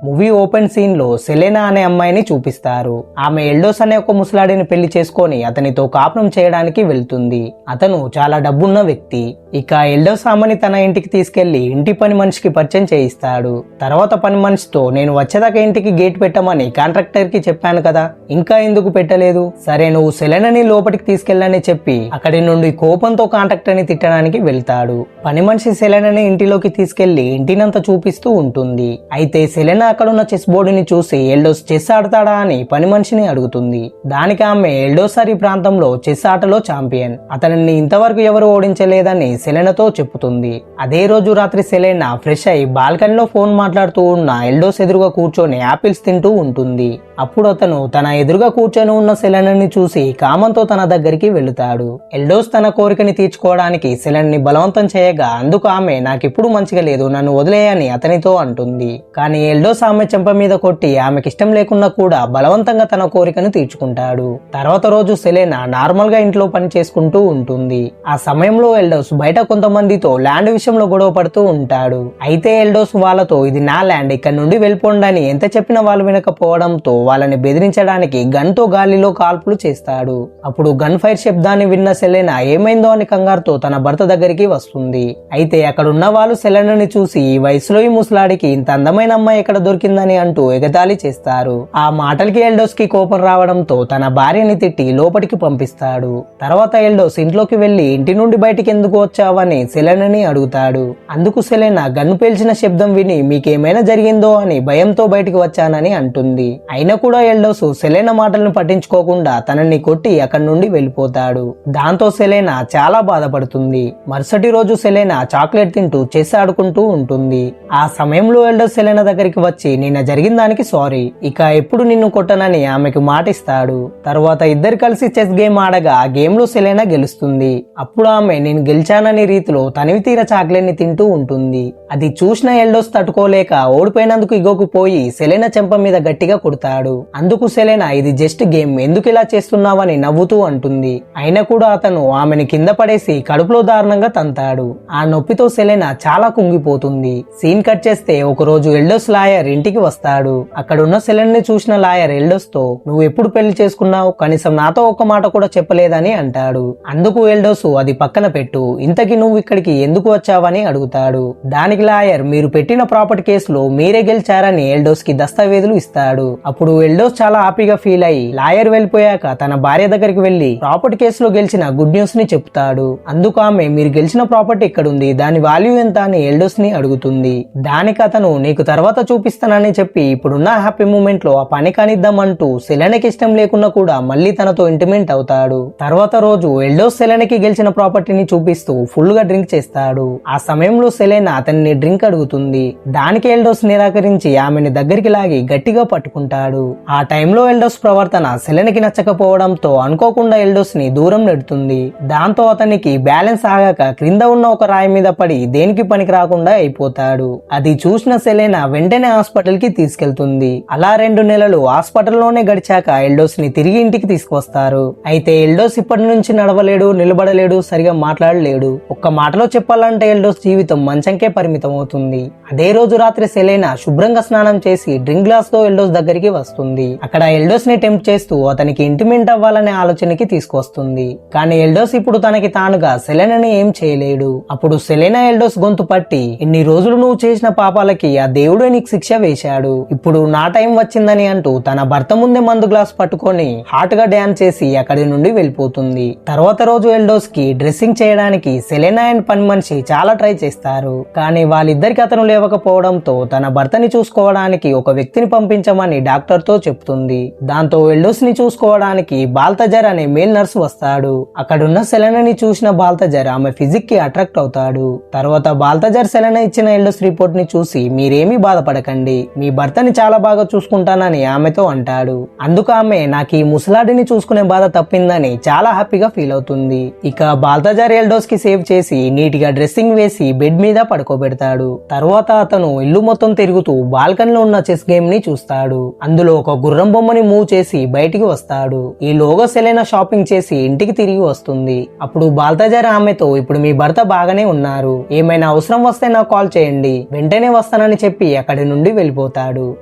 Movie open scene లో Selena అనే అమ్మాయిని చూపిస్తారు. ఆమె ఎల్డోస్ అనే ఒక ముసలాడిని పెళ్లి చేసుకొని అతనితో కాపురం చేయడానికి వెళ్తుంది. అతను చాలా డబ్బున్న వ్యక్తి. ఇక ఎల్డోస్ ఆమెని తన ఇంటికి తీసుకెళ్లి ఇంటి పని మనిషికి పరిచయం చేయిస్తాడు. తర్వాత పని మనిషితో నేను వచ్చేదాకా ఇంటికి గేట్ పెట్టమని కాంట్రాక్టర్ కి చెప్పాను కదా, ఇంకా ఎందుకు పెట్టలేదు, సరే నువ్వు సెలెనాని లోపలికి తీసుకెళ్ళని చెప్పి అక్కడి నుండి కోపంతో కాంట్రాక్టర్ ని తిట్టడానికి వెళ్తాడు. పని మనిషి సెలెనాని ఇంటిలోకి తీసుకెళ్లి ఇంటినంతా చూపిస్తూ ఉంటుంది. అయితే సెలెనా అక్కడున్న చెస్ బోర్డుని చూసి ఎల్డోస్ చెస్ ఆడతాడా అని పని మనిషిని అడుగుతుంది. దానికి ఆమె ఎల్డోసారి ప్రాంతంలో చెస్ ఆటలో ఛాంపియన్, అతనిని ఇంతవరకు ఎవరు ఓడించలేదని సెలెనాతో చెప్పుతుంది. అదే రోజు రాత్రి సెలెనా ఫ్రెష్ అయి బాల్కనీలో ఫోన్ మాట్లాడుతూ ఉన్న ఎల్డోస్ ఎదురుగా కూర్చొని యాపిల్స్ తింటూ ఉంటుంది. అప్పుడు అతను తన ఎదురుగా కూర్చొని ఉన్న సెలెనాని చూసి కామంతో తన దగ్గరికి వెళుతాడు. ఎల్డోస్ తన కోరికని తీర్చుకోవడానికి సెలెనాని బలవంతం చేయగా అందుకు ఆమె నాకిప్పుడు మంచిగా లేదు, నన్ను వదిలేయని అతనితో అంటుంది. కానీ ఎల్డోస్ ఆమె చెంప మీద కొట్టి ఆమెకి ఇష్టం లేకున్నా కూడా బలవంతంగా తన కోరికను తీర్చుకుంటాడు. తర్వాత రోజు సెలెనా నార్మల్ గా ఇంట్లో పని చేసుకుంటూ ఉంటుంది. ఆ సమయంలో ఎల్డోస్ బయట కొంతమందితో ల్యాండ్ విషయంలో గొడవ పడుతూ ఉంటాడు. అయితే ఎల్డోస్ వాళ్ళతో ఇది నా ల్యాండ్, ఇక్కడ నుండి వెళ్ళిపోండి అని ఎంత చెప్పినా వాళ్ళు వినకపోవడంతో వాళ్ళని బెదిరించడానికి గన్ తో గాలిలో కాల్పులు చేస్తాడు. అప్పుడు గన్ ఫైర్ శబ్దాన్ని విన్న సెలెనా ఏమైందో అని కంగారుతో తన భర్త దగ్గరికి వస్తుంది. అయితే అక్కడ ఉన్న వాళ్ళు సెలెనాని చూసి ఈ వయసులో ఈ ముసలాడికి ఇంత అందమైన అమ్మాయి ఎక్కడ దొరికిందని అంటూ ఎగతాళి చేస్తారు. ఆ మాటలకి ఎల్డోస్ కి కోపం రావడంతో తన భార్యని తిట్టి లోపలికి పంపిస్తాడు. తర్వాత ఎల్డోస్ ఇంట్లోకి వెళ్లి ఇంటి నుండి బయటికి ఎందుకు వచ్చావని సెలెనాని అడుగుతాడు. అందుకు సెలెనా గన్ను పేల్చిన శబ్దం విని మీకేమైనా జరిగిందో అని భయంతో బయటికి వచ్చానని అంటుంది. అయినా కూడా ఎల్డోస్ సెలెనా మాటలను పట్టించుకోకుండా తనని కొట్టి అక్కడి నుండి వెళ్ళిపోతాడు. దాంతో సెలెనా చాలా బాధపడుతుంది. మరుసటి రోజు సెలెనా చాక్లెట్ తింటూ చెస్ ఆడుకుంటూ ఉంటుంది. ఆ సమయంలో ఎల్డోస్ సెలెనా దగ్గరికి వచ్చి నిన్న జరిగిన దానికి సారీ, ఇక ఎప్పుడు నిన్ను కొట్టనని ఆమెకు మాటిస్తాడు. తర్వాత ఇద్దరు కలిసి చెస్ గేమ్ ఆడగా ఆ గేమ్ లో సెలెనా గెలుస్తుంది. అప్పుడు ఆమె నేను గెలిచానని రీతిలో తనివి తీర చాక్లెట్ ని తింటూ ఉంటుంది. అది చూసిన ఎల్డోస్ తట్టుకోలేక ఓడిపోయినందుకు ఇగోకు పోయి సెలెనా చెంప మీద గట్టిగా కొడతాడు. అందుకు సెలెనా ఇది జస్ట్ గేమ్, ఎందుకు ఇలా చేస్తున్నావని నవ్వుతూ అంటుంది. అయినా కూడా అతను ఆమెను కింద పడేసి కడుపులో దారుణంగా తంతాడు. ఆ నొప్పితో సెలెనా చాలా కుంగిపోతుంది. సీన్ కట్ చేస్తే ఒక రోజు ఎల్డోస్ లాయర్ ఇంటికి వస్తాడు. అక్కడున్న సెలెనాని చూసిన లాయర్ ఎల్డోస్ తో నువ్వు ఎప్పుడు పెళ్లి చేసుకున్నావు, కనీసం నాతో ఒక మాట కూడా చెప్పలేదని అంటాడు. అందుకు ఎల్డోస్ అది పక్కన పెట్టు, ఇంతకి నువ్వు ఇక్కడికి ఎందుకు వచ్చావని అడుగుతాడు. దానికి లాయర్ మీరు పెట్టిన ప్రాపర్టీ కేసులో మీరే గెలిచారని ఎల్డోస్ కి దస్తావేజులు ఇస్తాడు. అప్పుడు ఎల్డోస్ చాలా హ్యాపీగా ఫీల్ అయ్యి లాయర్ వెళ్ళిపోయాక తన భార్య దగ్గరికి వెళ్లి ప్రాపర్టీ కేసులో గెలిచిన గుడ్ న్యూస్ ని చెప్తాడు. అందుకు ఆమె మీరు గెలిచిన ప్రాపర్టీ ఎక్కడుంది, దాని వాల్యూ ఎంత అని ఎల్డోస్ ని అడుగుతుంది. దానికి అతను నీకు తర్వాత చూపిస్తానని చెప్పి ఇప్పుడున్న హ్యాపీ మూమెంట్ లో ఆ పని కానిద్దామంటూ సెలెనాకి ఇష్టం లేకున్నా కూడా మళ్ళీ తనతో ఇంటిమేట్ అవుతాడు. తర్వాత రోజు ఎల్డోస్ సెలెనాకి గెలిచిన ప్రాపర్టీని చూపిస్తూ ఫుల్ గా డ్రింక్ చేస్తాడు. ఆ సమయంలో సెలెనా అతన్ని డ్రింక్ అడుగుతుంది. దానికి ఎల్డోస్ నిరాకరించి ఆమెని దగ్గరికి లాగి గట్టిగా పట్టుకుంటాడు. ఆ టైంలో ఎల్డోస్ ప్రవర్తన సెలెనాకి నచ్చకపోవడంతో అనుకోకుండా ఎల్డోస్ ని దూరం నెడుతుంది. దాంతో అతనికి బ్యాలెన్స్ ఆగాక క్రింద ఉన్న ఒక రాయి మీద పడి దేనికి పనికి రాకుండా అయిపోతాడు. అది చూసిన సెలెనా వెంటనే హాస్పిటల్ కి తీసుకెళ్తుంది. అలా 2 నెలలు హాస్పిటల్లోనే గడిచాక ఎల్డోస్ ని తిరిగి ఇంటికి తీసుకొస్తారు. అయితే ఎల్డోస్ ఇప్పటి నుంచి నడవలేడు, నిలబడలేడు, సరిగా మాట్లాడలేడు. ఒక్క మాటలో చెప్పాలంటే ఎల్డోస్ జీవితం మంచంకే పరిమితం అవుతుంది. అదే రోజు రాత్రి సెలెనా శుభ్రంగా స్నానం చేసి డ్రింక్ గ్లాస్ తో ఎల్డోస్ దగ్గరికి వస్తుంది. అక్కడ ఎల్డోస్ ని టెంప్ట్ చేస్తూ అతనికి ఇంటిమేట్ అవ్వాలనే ఆలోచనకి తీసుకొస్తుంది. కానీ ఎల్డోస్ ఇప్పుడు తనకి తానుగా సెలెనాని ఏం చేయలేడు. అప్పుడు సెలెనా ఎల్డోస్ గొంతు పట్టి ఇన్ని రోజులు నువ్వు చేసిన పాపాలకి ఆ దేవుడే నీకు శిక్ష వేశాడు, ఇప్పుడు నా టైం వచ్చిందని అంటూ తన భర్త ముందే మందు గ్లాస్ పట్టుకొని హాట్ గా డాన్స్ చేసి అక్కడి నుండి వెళ్ళిపోతుంది. తర్వాత రోజు ఎల్డోస్ కి డ్రెస్సింగ్ చేయడానికి సెలెనా అండ్ పని మనిషి చాలా ట్రై చేస్తారు. కానీ వాళ్ళిద్దరికి అతను లేవకపోవడంతో తన భర్తని చూసుకోవడానికి ఒక వ్యక్తిని పంపించమని డాక్టర్ తో చెప్తుంది. దాంతో ఎల్డోస్ ని చూసుకోవడానికి బాల్తజర్ అనే మేల్ నర్స్ వస్తాడు. అక్కడున్న సెలెనాని చూసిన బాల్తజర్ ఆమె ఫిజిక్ కి అట్రాక్ట్ అవుతాడు. తర్వాత బాల్తజర్ సెలెనా ఇచ్చిన ఎల్డోస్ రిపోర్ట్ ని చూసి మీరేమీ బాధపడకండి, మీ భర్తని చాలా బాగా చూసుకుంటానని ఆమెతో అంటాడు. అందుకు ఆమె నాకు ఈ ముసలాడిని చూసుకునే బాధ తప్పిందని చాలా హ్యాపీగా ఫీల్ అవుతుంది. ఇక బాల్తజర్ ఎల్డోస్ కి సేవ్ చేసి నీట్ గా డ్రెస్సింగ్ వేసి బెడ్ మీద పడుకోబెడతాడు. తర్వాత అతను ఇల్లు మొత్తం తిరుగుతూ బాల్కనీలో ఉన్న చెస్ గేమ్ ని చూస్తాడు. అందులో ఒక గుర్రం బొమ్మని మూవ్ చేసి బయటికి వస్తాడు. ఈలోగా సెలెనా షాపింగ్ చేసి ఇంటికి తిరిగి వస్తుంది. అప్పుడు బాల్తజార్ ఆమెతో, ఇప్పుడు మీ భర్త బాగానే ఉన్నారు, ఏమైనా అవసరం వస్తే నాకు కాల్ చేయండి, వెంటనే వస్తానని చెప్పి అక్కడి నుండి వెళ్ళిపోతాడు.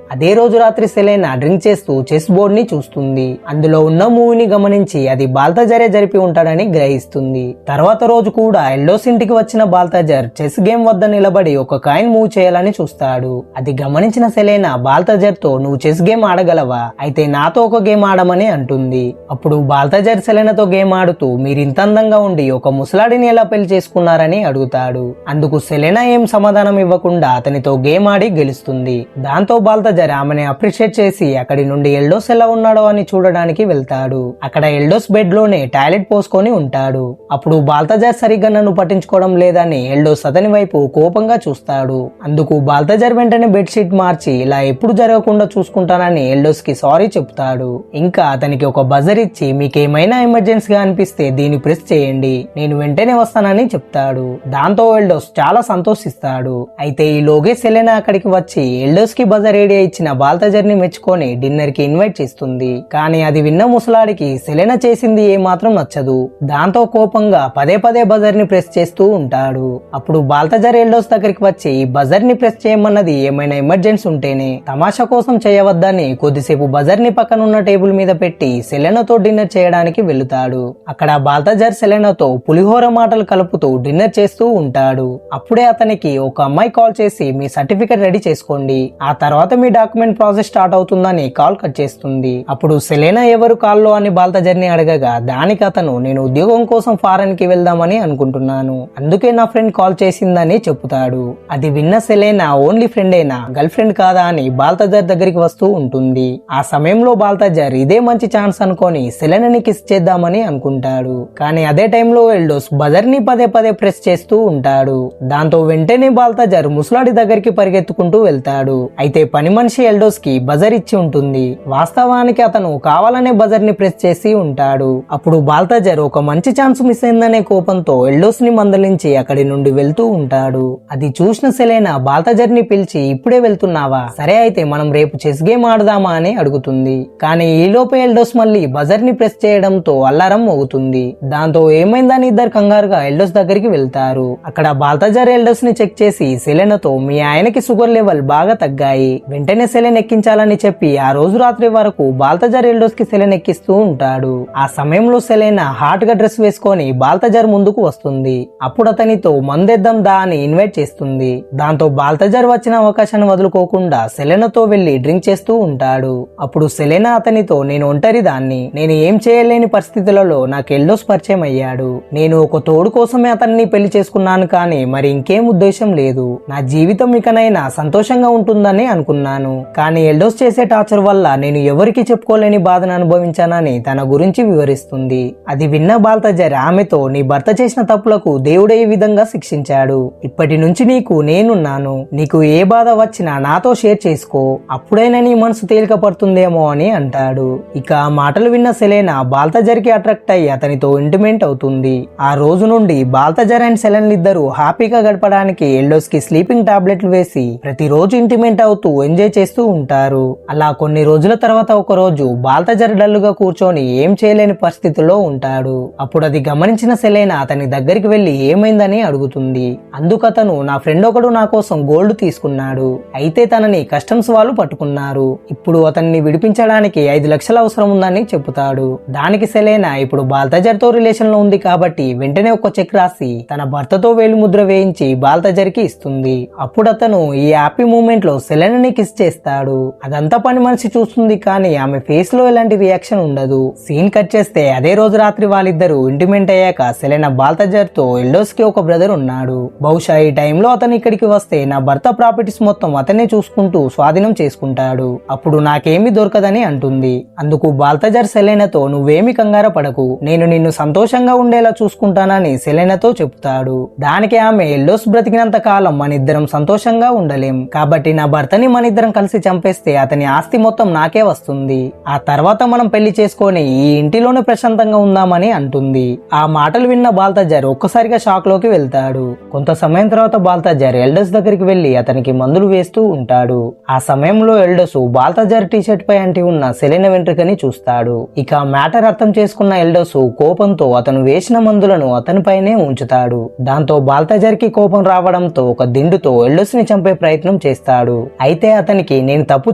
అదే రోజు రాత్రి సెలెనా డ్రింక్ చేస్తూ చెస్ బోర్డ్ ని చూస్తుంది. అందులో ఉన్న మూవీని గమనించి అది బాల్తజారే జరిపి ఉంటాడని గ్రహిస్తుంది. తర్వాత రోజు కూడా ఎల్డోస్ ఇంటికి వచ్చిన బాల్తజార్ చెస్ గేమ్ వద్ద నిలబడి ఒక కాయిన్ మూవ్ చేయాలని చూస్తాడు. అది గమనించిన సెలెనా బాల్తజార్ తో, నువ్వు చెస్ గేమ్ ఆడగలవా, అయితే నాతో ఒక గేమ్ ఆడమని అంటుంది. అప్పుడు బాల్తజార్ సెలెనాతో గేమ్ ఆడుతూ, మీరు ఇంత అందంగా ఉండి ఒక ముసలాడిని ఎలా పెళ్లి చేసుకున్నారని అడుగుతాడు. అందుకు సెలెనా ఏం సమాధానం ఇవ్వకుండా అతనితో గేమ్ ఆడి గెలుస్తుంది. దాంతో బాల్తజార్ ఆమెని అప్రిషియేట్ చేసి అక్కడి నుండి ఎల్డోస్ ఎలా ఉన్నాడో అని చూడడానికి వెళ్తాడు. అక్కడ ఎల్డోస్ బెడ్ లోనే టాయిలెట్ పోసుకొని ఉంటాడు. అప్పుడు బాల్తజార్ సరిగ్గా నన్ను పట్టించుకోవడం లేదని ఎల్డోస్ అతని వైపు కోపంగా చూస్తాడు. అందుకు బాల్తజార్ వెంటనే బెడ్షీట్ మార్చి ఇలా ఎప్పుడు జరగకుండా చూసుకుంటానని ఎల్డోస్ కి సారీ చెప్తాడు. ఇంకా అతనికి ఒక బజర్ ఇచ్చి, మీకేమైనా ఎమర్జెన్సీగా అనిపిస్తే దీన్ని ప్రెస్ చేయండి, నేను వెంటనే వస్తానని చెప్తాడు. దాంతో ఎల్డోస్ చాలా సంతోషిస్తాడు. అయితే ఈలోగే సెలెనా అక్కడికి వచ్చి ఎల్డోస్ కి బజర్ ఐడియా ఇచ్చిన బాల్తజార్ ని మెచ్చుకొని డిన్నర్ కి ఇన్వైట్ చేస్తుంది. కానీ అది విన్న ముసలాడికి సెలెనా చేసింది ఏమాత్రం నచ్చదు. దాంతో కోపంగా పదే పదే బజర్ ని ప్రెస్ చేస్తూ ఉంటాడు. అప్పుడు బాల్తజార్ ఎల్డోస్ దగ్గరికి వచ్చి, ఈ బజర్ ని ప్రెస్ చేయమన్నది ఏమైనా ఎమర్జెన్సీ ఉంటేనే, తమాషా కోసం చేయవద్దని కొద్దిసేపు బజర్ ని పక్కనున్న టేబుల్ మీద పెట్టి సెలెనాతో డిన్నర్ చేయడానికి వెళుతాడు. అక్కడ బాల్తజార్ సెలెనాతో పులిహోర మాటలు కలుపుతూ డిన్నర్ చేస్తూ ఉంటాడు. అప్పుడే అతనికి ఒక అమ్మాయి కాల్ చేసి, మీ సర్టిఫికెట్ రెడీ చేసుకోండి, ఆ తర్వాత మీ డాక్యుమెంట్ ప్రాసెస్ స్టార్ట్ అవుతుందని కాల్ కట్ చేస్తుంది. అప్పుడు సెలెనా ఎవరు కాల్లో అని బాల్తజార్ ని అడగగా, దానికి అతను, నేను ఉద్యోగం కోసం ఫారెన్ కి వెళ్దామని అనుకుంటున్నాను, అందుకే నా ఫ్రెండ్ కాల్ చేసిందని చెప్తాడు. అది విన్న సెలెనా, ఓన్లీ ఫ్రెండేనా, గర్ల్ ఫ్రెండ్ కాదా అని బాల్తజార్ దగ్గరికి వస్తూ ఉంటుంది. ఆ సమయంలో బాల్తజార్ ఇదే మంచి ఛాన్స్ అనుకొని సెలెనాని కిస్ చేద్దామని అనుకుంటాడు. కానీ అదే టైంలో ఎల్డోస్ బజర్ ని పదే పదే ప్రెస్ చేస్తూ ఉంటాడు. దాంతో వెంటనే బాల్తజార్ ముసలాడి దగ్గరికి పరిగెత్తుకుంటూ వెళ్తాడు. అయితే పని మనిషి ఎల్డోస్ కి బజర్ ఇచ్చి ఉంటుంది. వాస్తవానికి అతను కావాలనే బజర్ ని ప్రెస్ చేసి ఉంటాడు. అప్పుడు బాల్తజార్ ఒక మంచి ఛాన్స్ మిస్ అయిందనే కోపంతో ఎల్డోస్ ని మందలించి అక్కడి నుండి వెళ్తూ ఉంటాడు. అది చూసిన సెలెనా బాల్తజార్ ని పిలిచి, ఇప్పుడే వెళ్తున్నావా, సరే అయితే మనం రేపు చెస్ గేమ్ ఆడదామా అని అడుగుతుంది. కానీ ఈలోపే ఎల్డోస్ మళ్ళీ బజర్ ని ప్రెస్ చేయడంతో అల్లారం మోగుతుంది. దాంతో ఏమైందని ఇద్దరు కంగారుగా ఎల్డోస్ దగ్గరికి వెళ్తారు. అక్కడ బాల్తజార్ ఎల్డోస్ ని చెక్ చేసి సెలెనాతో, మీ ఆయనకి షుగర్ లెవెల్ బాగా తగ్గాయి, వెంటనే సెలెన్ ఎక్కించాలని చెప్పి ఆ రోజు రాత్రి వరకు బాల్తజార్ ఎల్డోస్ కి సెలెన్ ఎక్కిస్తూ ఉంటాడు. ఆ సమయంలో సెలెనా హాట్ గా డ్రెస్ వేసుకొని బాల్తజార్ ముందుకు వస్తుంది. అప్పుడు అతనితో మందేద్దాం దా అని ఇన్వైట్ చేస్తుంది. దాంతో బాల్తజార్ వచ్చిన అవకాశాన్ని వదులుకోకుండా సెలెనాతో వెళ్లి డ్రింక్ చేస్తూ ఉంటాడు. అప్పుడు సెలెనా అతనితో, నేను ఒంటరి దాన్ని, నేను ఏం చేయలేని పరిస్థితులలో నాకు ఎల్డోస్ పరిచయం అయ్యాడు, నేను ఒక తోడు కోసమే అతన్ని పెళ్లి చేసుకున్నాను, కానీ మరి ఇంకేం ఉద్దేశం లేదు, నా జీవితం ఇకనైనా సంతోషంగా ఉంటుందని అనుకున్నాను, కానీ ఎల్డోస్ చేసే టార్చర్ వల్ల నేను ఎవరికి చెప్పుకోలేని బాధను అనుభవించానని తన గురించి వివరిస్తుంది. అది విన్న బాల్తజార్ ఆమెతో, నీ భర్త చేసిన తప్పులకు దేవుడే ఈ విధంగా శిక్షించాడు, ఇప్పటి నుంచి నీకు నేనున్నాను, నీకు ఏ బాధ వచ్చినా నాతో షేర్ చేసుకో, అప్పుడైనా నీ మనసు తేలిక పడుతుందేమో అని అంటాడు. ఇక ఆ మాటలు విన్న సెలెనా బాల్తజార్ కి అట్రాక్ట్ అయ్యి అతనితో ఇంటిమేట్ అవుతుంది. ఆ రోజు నుండి బాల్తజార్ అండ్ సెలెన్ ఇద్దరు హ్యాపీగా గడపడానికి ఎల్డోస్ కి స్లీపింగ్ టాబ్లెట్లు వేసి ప్రతిరోజు ఇంటిమేట్ అవుతూ ఎంజాయ్ చేస్తూ ఉంటారు. అలా కొన్ని రోజుల తర్వాత ఒక రోజు బాల్తజార్ డల్లుగా కూర్చొని ఏం చేయలేని పరిస్థితిలో ఉంటాడు. అప్పుడు అది గమనించిన సెలెనా అతని దగ్గరికి వెళ్లి ఏమైందని అడుగుతుంది. అందుకతను, నా ఫ్రెండ్ ఒకడు నా కోసం గోల్డ్ తీసుకున్నాడు, అయితే తనని కస్టమ్స్ వాళ్ళు పట్టుకున్నారు, ఇప్పుడు అతన్ని విడిపించడానికి 5 లక్షలు అవసరం ఉందని చెబుతాడు. దానికి సెలెనా, ఇప్పుడు బాల్తజార్ తో రిలేషన్ లో ఉంది కాబట్టి వెంటనే ఒక చెక్ రాసి తన భర్తతో వేలు ముద్ర వేయించి బాల్తజార్ కి ఇస్తుంది. అప్పుడు అతను ఈ హ్యాపీ మూమెంట్ లో సెలెనాని కిస్ చేస్తాడు. అదంతా పని మనిషి చూస్తుంది, కానీ ఆమె ఫేస్ లో ఎలాంటి రియాక్షన్ ఉండదు. సీన్ కట్ చేస్తే అదే రోజు రాత్రి వాళ్ళిద్దరూ ఇంటిమేట్ అయ్యాక సెలెనా బాల్తజార్ తో, ఎల్డోస్ కి ఒక బ్రదర్ ఉన్నాడు, బహుశా ఈ టైంలో అతను ఇక్కడికి వస్తే నా భర్త ప్రాపర్టీస్ మొత్తం అతనే చూసుకుంటూ స్వాధీనం చేసుకుంటాడు, అప్పుడు నాకేమీ దొరకదని అంటుంది. అందుకు బాల్తజార్ సెలెనాతో, నువ్వేమి కంగారు పడకు, నేను నిన్ను సంతోషంగా ఉండేలా చూసుకుంటానని సెలెనాతో చెప్తాడు. దానికి ఆమె, ఎల్డోస్ బ్రతికినంత కాలం మన ఇద్దరం సంతోషంగా ఉండలేం, కాబట్టి నా భర్తని మన ఇద్దరం కలిసి చంపేస్తే అతని ఆస్తి మొత్తం నాకే వస్తుంది, ఆ తర్వాత మనం పెళ్లి చేసుకొని ఈ ఇంటిలోనే ప్రశాంతంగా ఉందామని అంటుంది. ఆ మాటలు విన్న బాల్తజార్ బాల్తాజర్ ఒక్కసారిగా షాక్ లోకి వెళ్తాడు. కొంత సమయం తర్వాత బాల్తాజర్ ఎల్డోస్ దగ్గరికి వెళ్లి అతనికి మందులు వేస్తూ ఉంటాడు. ఆ సమయంలో ఎల్డోస్ బాల్తాజర్ టీషర్ట్ పై అంటి ఉన్న సెలెనా వెంట్రుకని చూస్తాడు. ఇక మ్యాటర్ అర్థం చేసుకున్న ఎల్డోస్ కోపంతో అతను వేసిన మందులను అతనిపైనే ఉంచుతాడు. దాంతో బాల్తాజర్ కి కోపం రావడంతో ఒక దిండుతో ఎల్డోస్ ని చంపే ప్రయత్నం చేస్తాడు. అయితే అతనికి నేను తప్పు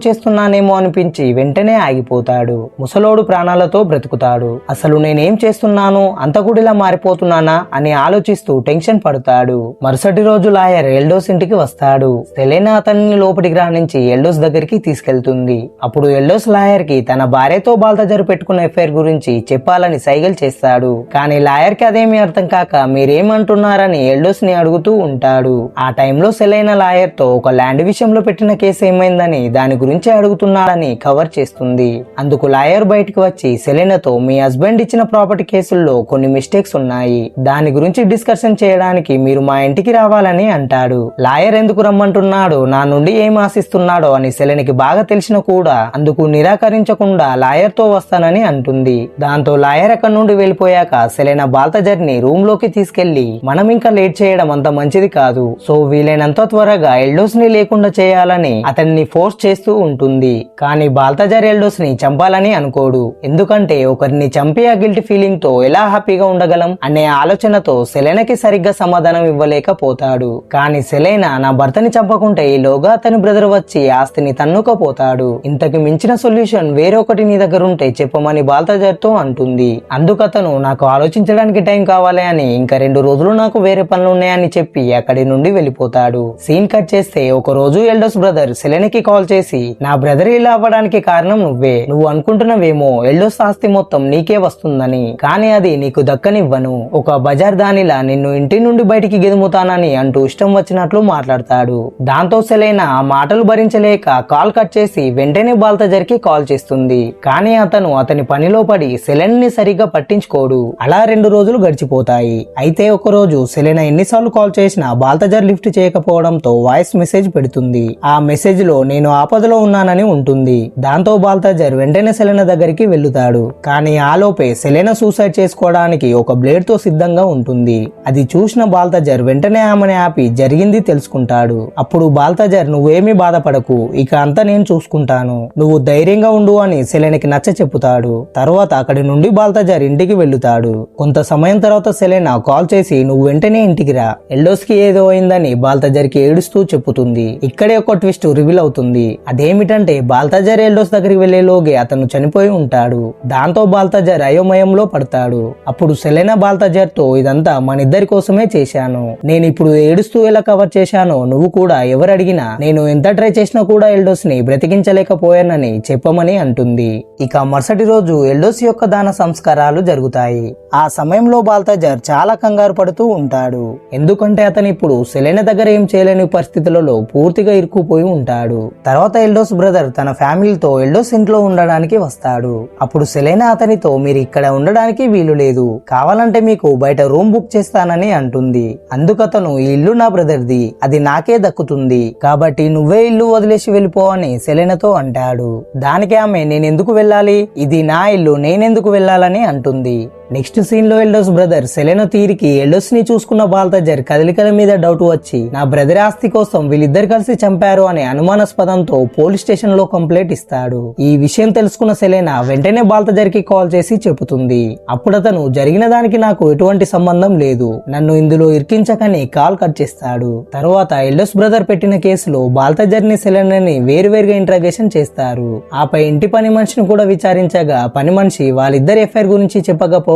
చేస్తున్నానేమో అనిపించి వెంటనే ఆగిపోతాడు. ముసలోడు ప్రాణాలతో బ్రతుకుతాడు. అసలు నేనేం చేస్తున్నాను, అంతకుడిలా మారిపోతున్నానా అని ఆలోచిస్తూ టెన్షన్ పడతాడు. మరుసటి రోజు లాయర్ ఎల్డోస్ ఇంటికి వస్తాడు. సెలెనా అతన్ని లోపలికి రానించి ఎల్డోస్ దగ్గరికి తీసుకెళ్తుంది. అప్పుడు ఎల్డోస్ లాయర్ కి తన భార్యతో బాల్తాజర్ పెట్టుకున్న ఎఫైర్ గురించి చెప్పాలని సైగలు చేస్తాడు. కానీ లాయర్ కి అదేమీ అర్థం కాక మీరేమంటున్నారని ఎల్డోస్ ని అడుగుతూ ఉంటాడు. ఆ టైంలో సెలెనా లాయర్ తో ఒక ల్యాండ్ విషయంలో పెట్టిన కేసు ఏమైందని దాని గురించి అడుగుతున్నాడని కవర్ చేస్తుంది. అందుకు లాయర్ బయటకు వచ్చి సెలెనాతో మీ హస్బెండ్ ఇచ్చిన ప్రాపర్టీ కేసుల్లో కొన్ని మిస్టేక్స్ ఉన్నాయి, దాని గురించి డిస్కషన్ చేయడానికి మీరు మా ఇంటికి రావాలని అంటాడు. లాయర్ ఎందుకు రమ్మంటున్నాడో, నా నుండి ఏం ఆశిస్తున్నాడో అని సెలెనాకి బాగా తెలిసిన కూడా అందుకు నిరాకరించకుండా లాయర్ తో వస్తానని అంటుంది. దాంతో లాయర్ అక్కడి నుండి వెళ్ళిపోయాక సెలెనా బాల్తాజర్ ని రూమ్ లోకి తీసుకెళ్లి మనం ఇంకా లేట్ చేయడం అంత మంచిది కాదు, సో వీలైనంత త్వరగా ఎల్డోస్ ని లేకుండా చేయాలని అతన్ని ఫోర్స్ చేస్తూ ఉంటుంది. కానీ బాల్తాజర్ ఎల్డోస్ ని చంపాలని అనుకోడు. ఎందుకంటే ఒకరిని చంపి ఆ గిల్టీ ఫీలింగ్ తో ఎలా హ్యాపీగా ఉండగలం అనే ఆలోచనతో సెలెనాకి సరిగ్గా సమాధానం ఇవ్వలేకపోతాడు. కానీ సెలెనా నా భర్తని చంపకుంటే ఈలోగా అతని బ్రదర్ వచ్చి ఆస్తిని తన్నుకపోతాడు, ఇంతకు మించిన సొల్యూషన్ వేరొకటి నీ దగ్గర ఉంటే చెప్పమని బాల్తాజర్ తో అంటుంది. అందుకతను నాకు ఆలోచించడానికి టైం కావాలి అని ఇంకా 2 రోజులు నాకు వేరే పనులు ఉన్నాయని చెప్పి అక్కడి నుండి వెళ్ళిపోతాడు. సీన్ కట్ చేస్తే ఒక రోజు ఎల్డోస్ బ్రదర్ సెలెనాకి కాల్ చేసి నా బ్రదర్ ఇలా అవ్వడానికి కారణం నువ్వే, నువ్వు అనుకుంటున్నవేమో ఎల్డోస్ ఆస్తి మొత్తం నీకే వస్తుందని, కానీ అది నీకు దక్కనివ్వను, ఒక బజార్ దానిలా నిన్ను ఇంటి నుండి బయటికి గెదుముతానని అంటూ ఇష్టం వచ్చినట్లు మాట్లాడతాడు. దాంతో సెలెనా ఆ మాటలు భరించలేక కాల్ కట్ చేసి వెంటనే బాల్తాజర్ కి కాల్ చేస్తుంది. కానీ అతను అతని పనిలో పడి సెలెనా ని సరిగ్గా పట్టించుకోడు. అలా 2 రోజులు గడిచిపోతాయి. అయితే ఒక రోజు సెలెనా ఎన్నిసార్లు కాల్ చేసినా బాల్తాజర్ లిఫ్ట్ చేయకపోవడంతో వాయిస్ మెసేజ్ పెడుతుంది. ఆ మెసేజ్ లో నేను ఆపదలో ఉన్నానని ఉంటుంది. దాంతో బాల్తాజర్ వెంటనే సెలెనా దగ్గరికి వెళ్తాడు. కానీ ఆలోపే సెలెనా సూసైడ్ చేసుకోవడానికి ఒక బ్లేడ్ తో సిద్ధంగా ఉంటుంది. అది చూసిన బాల్తాజర్ వెంటనే ఆమెను ఆపి జరిగింది తెలుసుకుంటాడు. అప్పుడు బాల్తాజర్ నువ్వేమీ బాధపడకు, ఇక అంతా నేను చూసుకుంటాను, నువ్వు ధైర్యంగా ఉండు అని సెలెనాకి నచ్చ చెప్పుతాడు. తర్వాత అక్కడి నుండి బాల్తాజర్ ఇంటికి వెళ్తాడు. కొంత సమయం తర్వాత సెలెనా కాల్ చేసి నువ్వు వెంటనే ఇంటికి రా, ఎల్డోస్ కి ఏదో అయిందని బాల్తాజర్ కి ఏడుస్తూ చెప్పుతుంది. ఇక్కడే ఒక ట్విస్ట్ రివీల్ అవుతుంది. అదేమిటంటే బాల్తాజర్ ఎల్డోస్ దగ్గరికి వెళ్లేలోగే అతను చనిపోయి ఉంటాడు. దాంతో బాల్తాజర్ అయోమయంలో పడతాడు. అప్పుడు సెలెనా బాల్తాజర్ తో ఇదంతా మనిద్దరి కోసమే చేశాను, నేను ఇప్పుడు ఏడుస్తూ ఎలా కవర్ చేశానో నువ్వు కూడా ఎవరు అడిగినా నేను ఎంత ట్రై చేసినా కూడా ఎల్డోస్ ని బ్రతికించలేకపోయానని చెప్పమని అంటుంది. ఇక మరుసటి రోజు ఎల్డోస్ యొక్క దాన సంస్కారాలు జరుగుతాయి. ఆ సమయంలో బాల్తాజర్ చాలా కంగారు పడుతూ ఉంటాడు. ఎందుకంటే అతను ఇప్పుడు సెలెనా దగ్గర ఏం చేయలేని పరిస్థితులలో పూర్తిగా ఇరుక్కుపోయి ఉంటాడు. తర్వాత ఎల్డోస్ బ్రదర్ తన ఫ్యామిలీతో ఎల్డోస్ ఇంట్లో ఉండడానికి వస్తాడు. అప్పుడు సెలెనా అతనితో మీరు ఇక్కడ ఉండడానికి వీలు లేదు, కావాలంటే మీకు బయట రూమ్ బుక్ చేస్తానని అంటుంది. అందుకతను ఈ ఇల్లు నా బ్రదర్ది, అది నాకే దక్కుతుంది, కాబట్టి నువ్వే ఇల్లు వదిలేసి వెళ్ళిపో అని సెలెనాతో అంటాడు. దానికి ఆమె నేనెందుకు వెళ్ళాలి, ఇది నా ఇల్లు, నేనెందుకు వెళ్ళాలని అంటుంది. నెక్స్ట్ సీన్ లో ఎల్డోస్ బ్రదర్ సెలెనా తీరికి ఎల్డోస్ ని చూసుకున్న బాల్తాజర్ కదలికల మీద డౌట్ వచ్చి నా బ్రదర్ ఆస్తి కోసం వీళ్ళిద్దరు కలిసి చంపారు అనే అనుమానాస్పదంతో పోలీస్ స్టేషన్ లో కంప్లైంట్ ఇస్తాడు. ఈ విషయం తెలుసుకున్న సెలెనా వెంటనే బాల్తాజర్ కి కాల్ చేసి చెబుతుంది. అప్పుడు అతను జరిగిన దానికి నాకు ఎటువంటి సంబంధం లేదు, నన్ను ఇందులో ఇరికించకని కాల్ కట్ చేస్తాడు. తర్వాత ఎల్డోస్ బ్రదర్ పెట్టిన కేసులో బాల్తాజర్ ని సెలెనాని వేరువేరుగా ఇంట్రాగేషన్ చేస్తారు. ఆపై ఇంటి పని మనిషిని కూడా విచారించగా పని మనిషి వాళ్ళిద్దరి ఎఫ్ఐఆర్ గురించి చెప్పకపో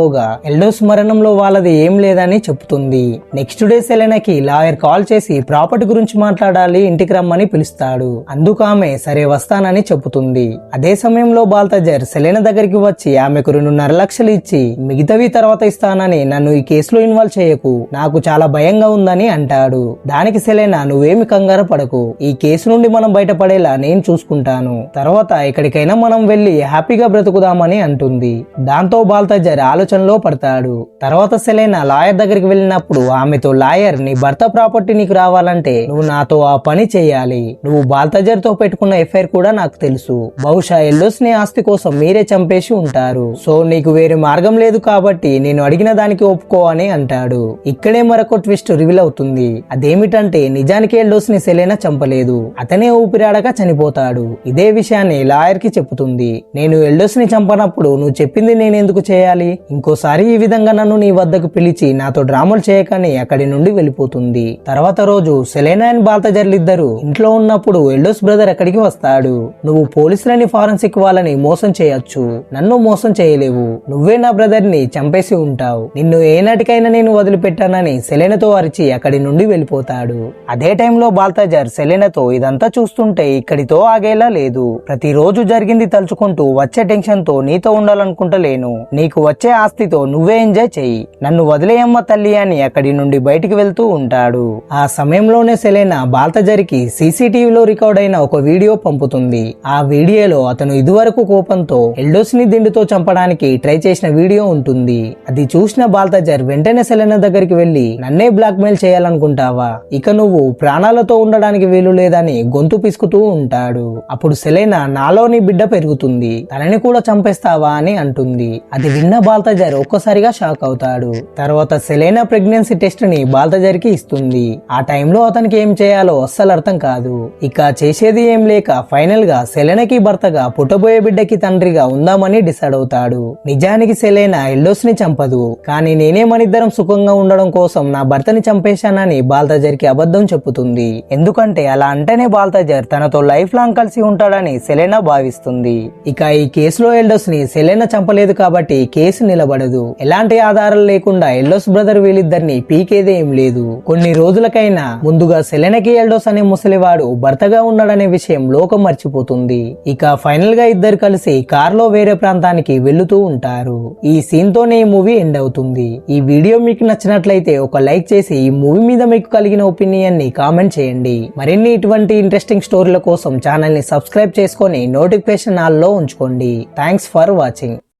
ఎల్డోస్ మరణంలో వాళ్ళది ఏం లేదని చెప్తుంది. నెక్స్ట్ డే సెలెనాకి లాయర్ కాల్ చేసి ప్రాపర్టీ గురించి మాట్లాడాలి, ఇంటికి రమ్మని పిలుస్తాడు. అందుకు ఆమె సరే వస్తానని చెబుతుంది. అదే సమయంలో బాల్తాజర్ సెలెనా దగ్గరికి వచ్చి ఆమెకు 2.5 లక్షలు ఇచ్చి మిగతావి తర్వాత ఇస్తానని, నన్ను ఈ కేసులో ఇన్వాల్వ్ చేయకు, నాకు చాలా భయంగా ఉందని అంటాడు. దానికి సెలెనా నువ్వేమి కంగారు పడకు, ఈ కేసు నుండి మనం బయటపడేలా నేను చూసుకుంటాను, తర్వాత ఎక్కడికైనా మనం వెళ్లి హ్యాపీగా బ్రతుకుదామని అంటుంది. దాంతో బాల్తాజర్ ఆలోచనలో పడతాడు. తర్వాత సెలెనా లాయర్ దగ్గరికి వెళ్ళినప్పుడు ఆమెతో లాయర్, నీ భర్త ప్రాపర్టీ నీకు రావాలంటే నువ్వు నాతో ఆ పని చేయాలి. నువ్వు బాల్తజర్ తో పెట్టుకున్న ఎఫ్ఐఆర్ కూడా నాకు తెలుసు. బహుశా ఎల్డోస్ ని ఆస్తి కోసం మీరే చంపేసి ఉంటారు. సో నీకు వేరే మార్గం లేదు కాబట్టి నేను అడిగిన దానికి ఒప్పుకో అని అంటాడు. ఇక్కడే మరొక ట్విస్ట్ రివీల్ అవుతుంది. అదేమిటంటే నిజానికి ఎల్డోస్ ని సెలెనా చంపలేదు. అతనే ఊపిరాడక చనిపోతాడు. ఇదే విషయాన్ని లాయర్ కి చెప్పుతుంది. నేను ఎల్డోస్ ని చంపనప్పుడు నువ్వు చెప్పింది నేను ఎందుకు చేయాలి? ఇంకోసారి ఈ విధంగా నన్ను నీ వద్దకు పిలిచి నాతో డ్రామాలు చేయకని అక్కడి నుండి వెళ్ళిపోతుంది. తర్వాత రోజు సెలెనా అండ్ బాల్తజర్లిద్దరూ ఇంట్లో ఉన్నప్పుడు ఎల్డోస్ బ్రదర్ అక్కడికి వస్తాడు. నువ్వు పోలీసులని ఫారెన్సిక్ వాళ్ళని మోసం చేయొచ్చు, నన్ను మోసం చేయలేవు. నువ్వే నా బ్రదర్ ని చంపేసి ఉంటావు. నిన్ను ఏనాటికైనా నేను వదిలిపెట్టానని సెలెనాతో అరిచి అక్కడి నుండి వెళ్ళిపోతాడు. అదే టైంలో బాల్తజర్ సెలెనాతో, ఇదంతా చూస్తుంటే ఇక్కడితో ఆగేలా లేదు. ప్రతిరోజు జరిగింది తలుచుకుంటూ వచ్చే టెన్షన్ తో నీతో ఉండాలనుకుంటలేను. నీకు వచ్చే ఆస్తితో నువ్వే ఎంజాయ్ చెయ్యి, నన్ను వదిలేయమ్మ తల్లి అని అక్కడి నుండి బయటికి వెళ్తూ ఉంటాడు. ఆ సమయంలోనే సెలెనా బాల్తజర్కి సీసీటీవీలో రికార్డ్ అయిన ఒక వీడియో పంపుతుంది. ఆ వీడియోలో అతను ఇదివరకు కోపంతో ఎల్డోస్ ని దిండుతో చంపడానికి ట్రై చేసిన వీడియో ఉంటుంది. అది చూసిన బాల్తజర్ వెంటనే సెలెనా దగ్గరికి వెళ్లి, నన్నే బ్లాక్ మెయిల్ చేయాలనుకుంటావా? ఇక నువ్వు ప్రాణాలతో ఉండడానికి వీలు లేదని గొంతు పిసుకుతూ ఉంటాడు. అప్పుడు సెలెనా, నాలోని బిడ్డ పెరుగుతుంది, తనని కూడా చంపేస్తావా అని అంటుంది. అది విన్న బాల్తజర్ ఒక్కసారిగా షాక్ అవుతాడు. తర్వాత సెలెనా ప్రెగ్నెన్సీ టెస్ట్ ని బాల్తజర్ కి ఇస్తుంది. ఆ టైంలో అతనికి ఏం చేయాలో అస్సలు అర్థం కాదు. ఇక చేసేది ఏం లేక ఫైనల్ గా సెలెనాకి భర్తగా పుట్టబోయే బిడ్డకి తండ్రిగా ఉందామని డిసైడ్ అవుతాడు. నిజానికి సెలెనా ఎల్డోస్ ని చంపదు, కానీ నేనే మనిద్దరం సుఖంగా ఉండడం కోసం నా భర్తని చంపేశానని బాల్తజర్ కి అబద్ధం చెప్పుతుంది. ఎందుకంటే అలా అంటేనే బాల్తజర్ తనతో లైఫ్ లాంగ్ కలిసి ఉంటాడని సెలెనా భావిస్తుంది. ఇక ఈ కేసులో ఎల్డోస్ ని సెలెనా చంపలేదు కాబట్టి కేసు నిలబడదు. ఎలాంటి ఆధారాలు లేకుండా ఎల్డోస్ బ్రదర్ వీళ్ళిద్దరిని పీకేదే ఏం లేదు. కొన్ని రోజులకైనా ముందుగా సెలెనాకి ఎల్డోస్ అనే ముసలివాడు భర్తగా ఉన్నాడనే విషయం లోకం మర్చిపోతుంది. ఇక ఫైనల్ గా ఇద్దరు కలిసి కారులో వేరే ప్రాంతానికి వెళ్లుతూ ఉంటారు. ఈ సీన్ తోనే ఈ మూవీ ఎండ్ అవుతుంది. ఈ వీడియో మీకు నచ్చినట్లయితే ఒక లైక్ చేసి ఈ మూవీ మీద మీకు కలిగిన ఒపీనియన్ ని కామెంట్ చేయండి. మరిన్ని ఇటువంటి ఇంట్రెస్టింగ్ స్టోరీల కోసం ఛానల్ ని సబ్స్క్రైబ్ చేసుకొని నోటిఫికేషన్ ఆల్ లో ఉంచుకోండి. Thanks for watching.